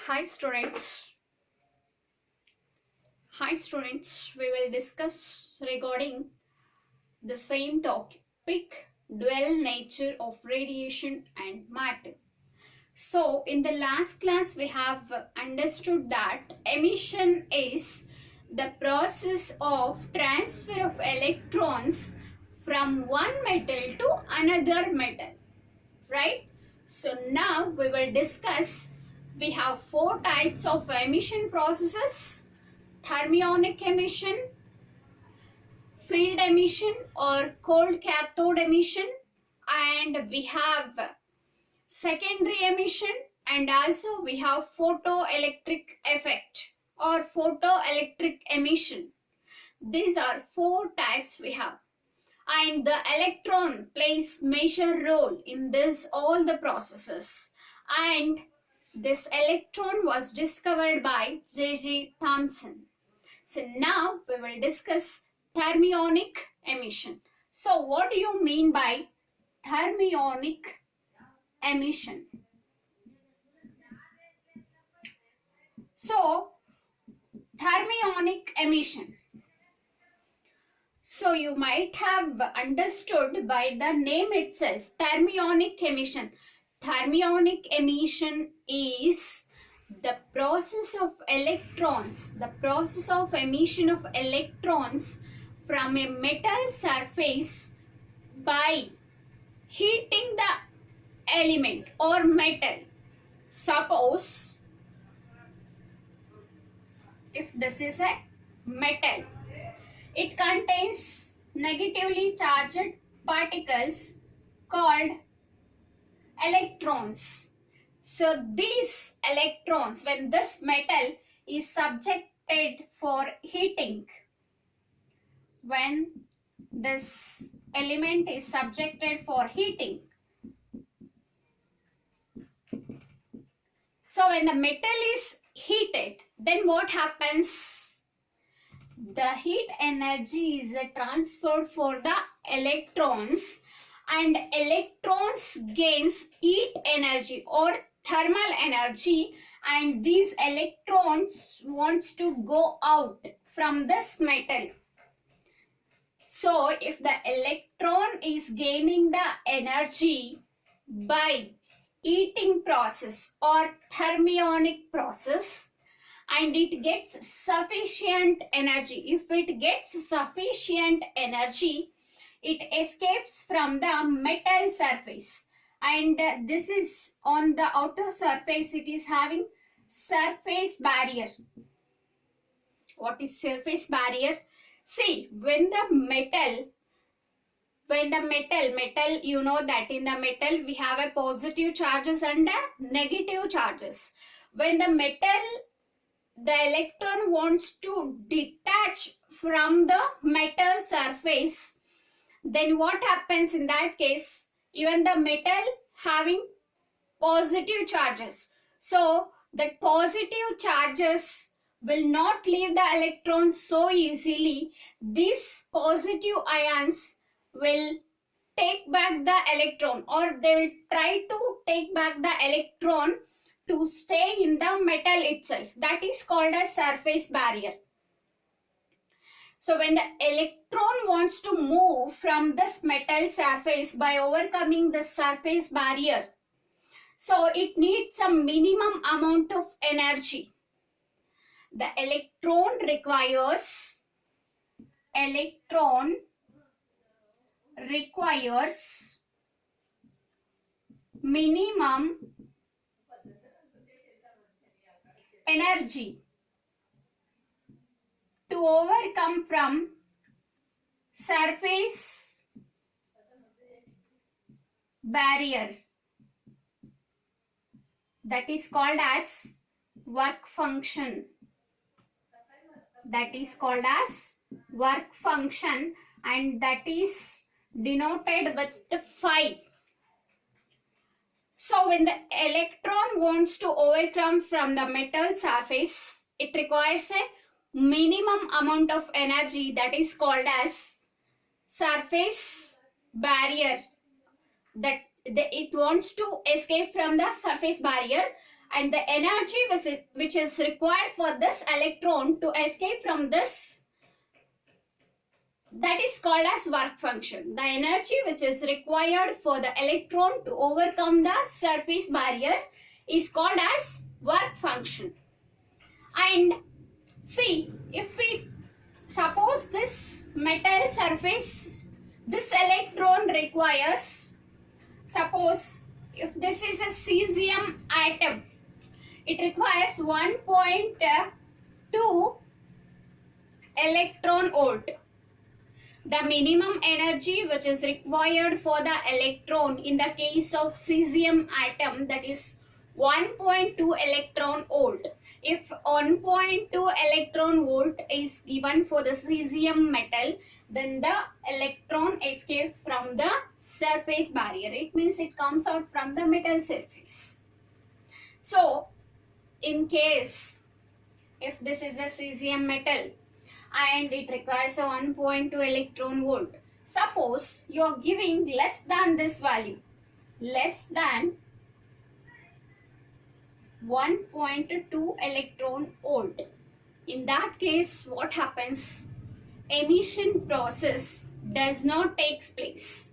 Hi students. Hi students, we will discuss regarding the same topic, dual nature of radiation and matter. So in the last class we have understood that emission is the process of transfer of electrons from one metal to another metal, right? So now we will discuss, we have four types of emission processes: thermionic emission, field emission or cold cathode emission, and we have secondary emission, and also we have photoelectric effect or photoelectric emission. These are four types we have, and the electron plays major role in this all the processes, and this electron was discovered by J.J. Thomson. So now we will discuss thermionic emission. So what do you mean by thermionic emission? So thermionic emission. So you might have understood by the name itself, thermionic emission. Thermionic emission is the process of electrons, the process of emission of electrons from a metal surface by heating the element or metal. Suppose if this is a metal, it contains negatively charged particles called electrons. So these electrons, when this metal is subjected for heating, when this element is subjected for heating, so when the metal is heated, then what happens? The heat energy is transferred for the electrons, and electrons gains heat energy or thermal energy, and these electrons wants to go out from this metal. So if the electron is gaining the energy by heating process or thermionic process, and it gets sufficient energy, if it gets sufficient energy, it escapes from the metal surface, and this is on the outer surface, it is having surface barrier. What is surface barrier? See, when the metal, you know that in the metal we have a positive charges and a negative charges. When the metal, the electron wants to detach from the metal surface, then what happens in that case? Even the metal having positive charges, so the positive charges will not leave the electrons so easily. These positive ions will take back the electron, or they will try to take back the electron to stay in the metal itself. That is called a surface barrier. So when the electron wants to move from this metal surface by overcoming the surface barrier, so it needs some minimum amount of energy. The electron requires minimum energy to overcome from surface barrier. That is called as work function. That is called as work function, and that is denoted with the phi. So when the electron wants to overcome from the metal surface, it requires a minimum amount of energy, that is called as surface barrier. That it wants to escape from the surface barrier, and the energy which is required for this electron to escape from this, that is called as work function. The energy which is required for the electron to overcome the surface barrier is called as work function. And see, if we suppose this metal surface, this electron requires, suppose if this is a cesium atom, it requires 1.2 electron volt. The minimum energy which is required for the electron in the case of cesium atom, that is 1.2 electron volt. If 1.2 electron volt is given for the cesium metal, then the electron escapes from the surface barrier. It means it comes out from the metal surface. So, in case if this is a cesium metal and it requires a 1.2 electron volt, suppose you are giving less than this value, less than 1.2 electron volt. In that case, what happens? Emission process does not take place,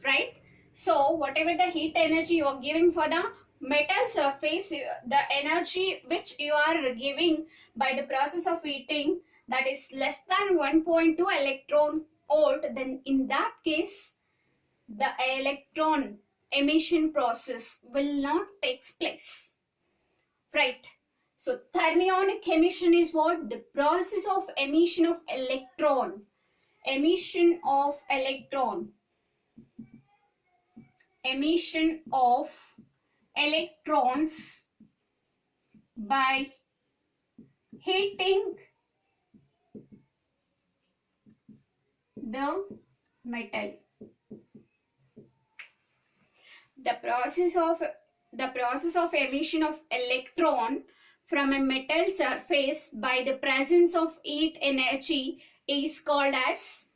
right? So whatever the heat energy you are giving for the metal surface, the energy which you are giving by the process of heating, that is less than 1.2 electron volt, then in that case the electron emission process will not take place, right? So thermionic emission is what? The process of emission of electron, emission of electron, emission of electrons by heating the metal. The process of emission of electron from a metal surface by the presence of heat energy is called as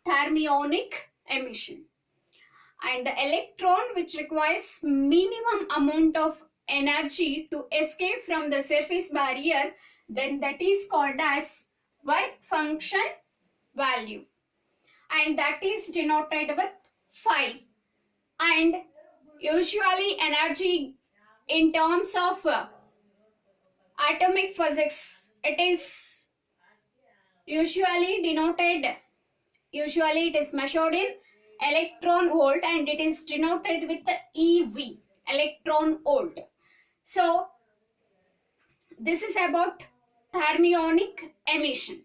thermionic emission. And the electron which requires minimum amount of energy to escape from the surface barrier, then that is called as work function value, and that is denoted with phi. And usually energy in terms of atomic physics, it is usually it is measured in electron volt and it is denoted with the EV, electron volt. So this is about thermionic emission.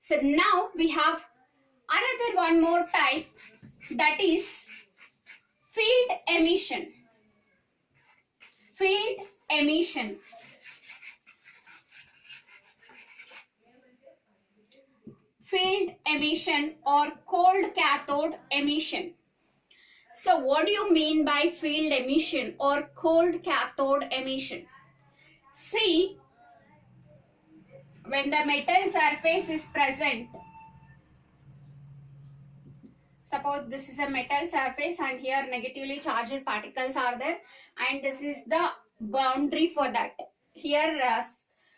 So now we have another one more type, that is field emission. Field emission. Field emission or cold cathode emission. So what do you mean by field emission or cold cathode emission? See, when the metal surface is present, suppose this is a metal surface and here negatively charged particles are there, and this is the boundary for that. Here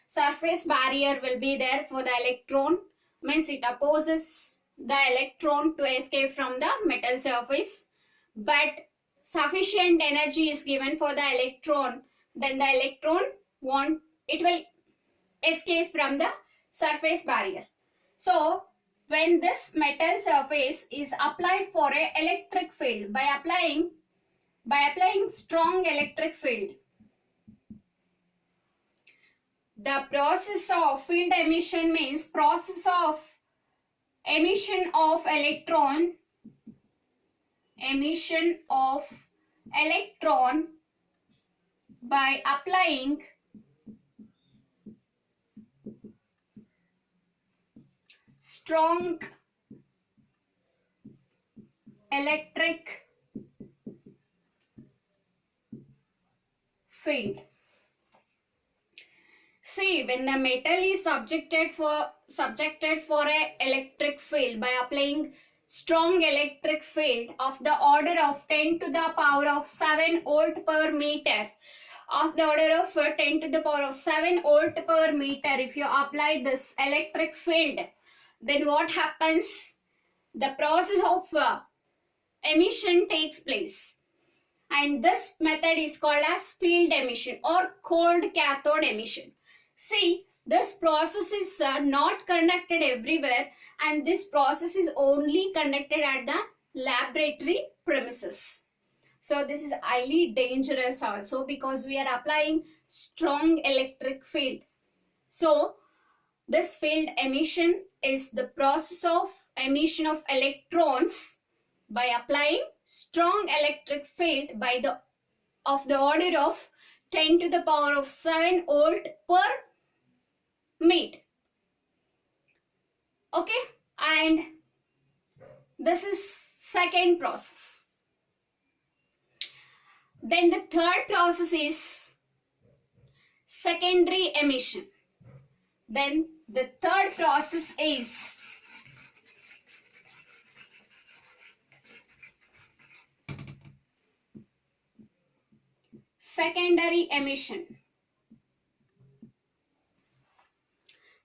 surface barrier will be there for the electron, means it opposes the electron to escape from the metal surface, but sufficient energy is given for the electron, then the electron will escape from the surface barrier. So when this metal surface is applied for a electric field, by applying strong electric field, the process of field emission means process of emission of electron by applying strong electric field. See, when the metal is subjected for a electric field by applying strong electric field of the order of 10 to the power of 7 volt per meter, of the order of 10 to the power of 7 volt per meter. If you apply this electric field, then what happens? The process of emission takes place, and this method is called as field emission or cold cathode emission. See, this process is not conducted everywhere, and this process is only conducted at the laboratory premises. So this is highly dangerous also, because we are applying strong electric field. So this field emission is the process of emission of electrons by applying strong electric field of the order of 10 to the power of 7 volt per meter. Okay, and this is second process. Then the third process is secondary emission. Then the third process is secondary emission.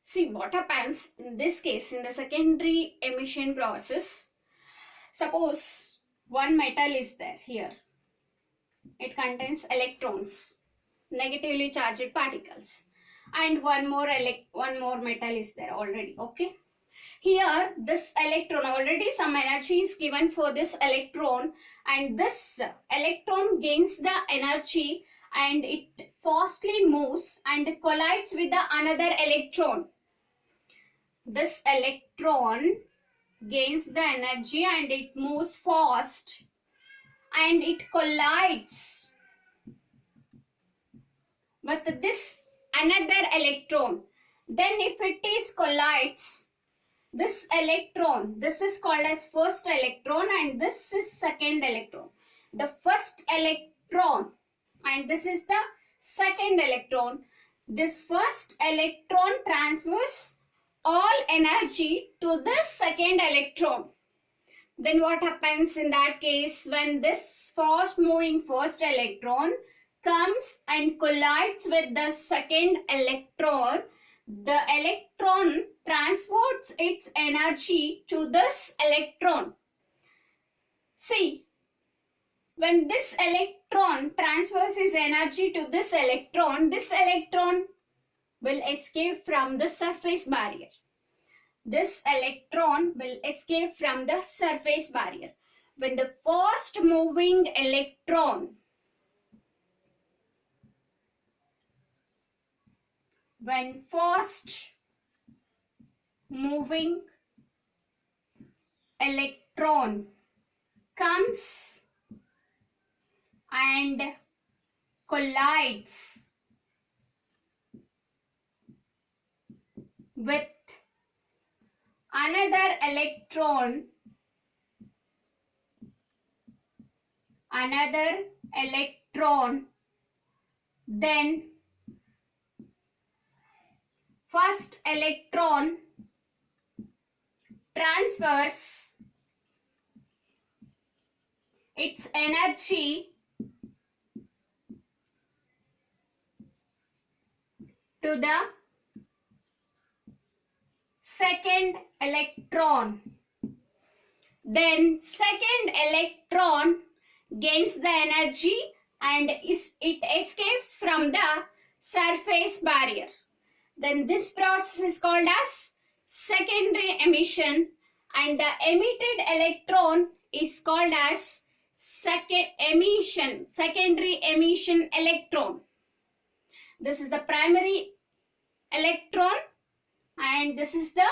See what happens in this case. In the secondary emission process, suppose one metal is there here. It contains electrons, negatively charged particles, and one more metal is there already. Okay, here this electron, already some energy is given for this electron, and this electron gains the energy and it fastly moves and collides with the another electron. This electron gains the energy and it moves fast and it collides with this another electron. Then if it is collides, this electron, this is called as first electron and this is second electron. The first electron and this is the second electron. This first electron transfers all energy to this second electron. Then what happens in that case? When this fast moving first electron comes and collides with the second electron, the electron transports its energy to this electron. See, when this electron transfers its energy to this electron will escape from the surface barrier. This electron will escape from the surface barrier. When the fast moving electron comes and collides with another electron, then first electron transfers its energy to the second electron. Then second electron gains the energy and it escapes from the surface barrier. Then this process is called as secondary emission, and the emitted electron is called as secondary emission electron. This is the primary electron and this is the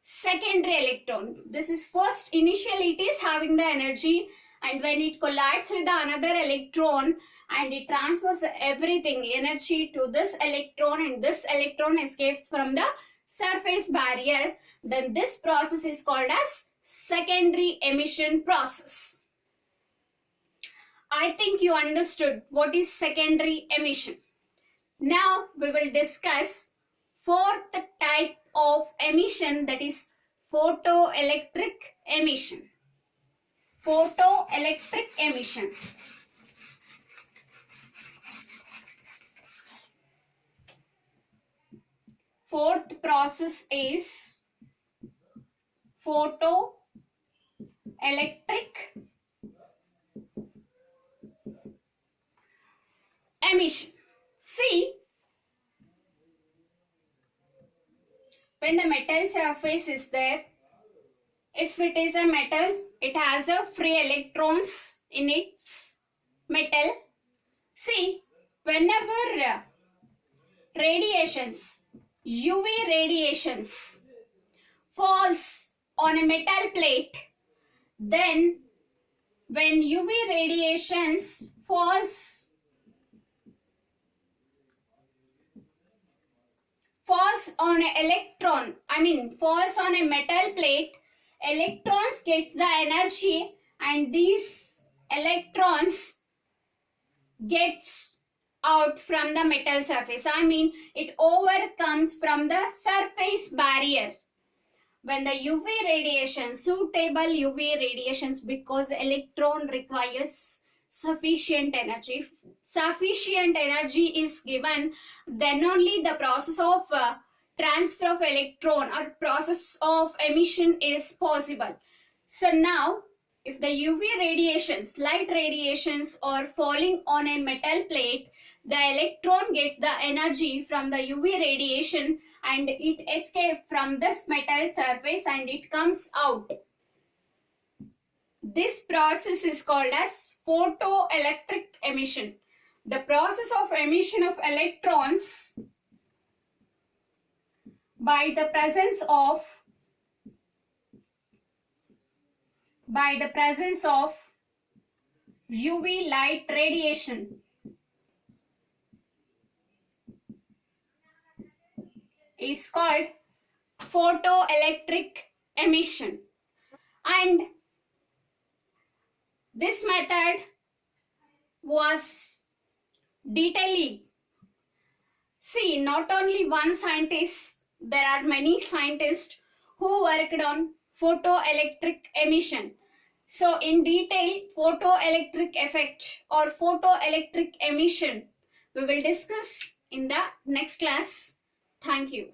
secondary electron. This is first, initially it is having the energy, and when it collides with another electron and it transfers everything, energy to this electron, and this electron escapes from the surface barrier, then this process is called as secondary emission process. I think you understood what is secondary emission. Now we will discuss fourth type of emission, that is photoelectric emission. Photoelectric emission. Fourth process is photoelectric emission. See, when the metal surface is there, if it is a metal, it has a free electrons in its metal. See, whenever radiations, UV radiations falls on a metal plate, then when UV radiations falls on an electron, falls on a metal plate, electrons gets the energy and these electrons gets out from the metal surface. It overcomes from the surface barrier. When the UV radiation, suitable UV radiations, because electron requires sufficient energy. If sufficient energy is given, then only the process of transfer of electron or process of emission is possible. So now, if the UV radiations, light radiations are falling on a metal plate, the electron gets the energy from the UV radiation and it escapes from this metal surface and it comes out. This process is called as photoelectric emission. The process of emission of electrons by the presence of UV light radiation is called photoelectric emission. And this method was detailing. See, not only one scientist, there are many scientists who worked on photoelectric emission. So in detail, photoelectric effect or photoelectric emission we will discuss in the next class. Thank you.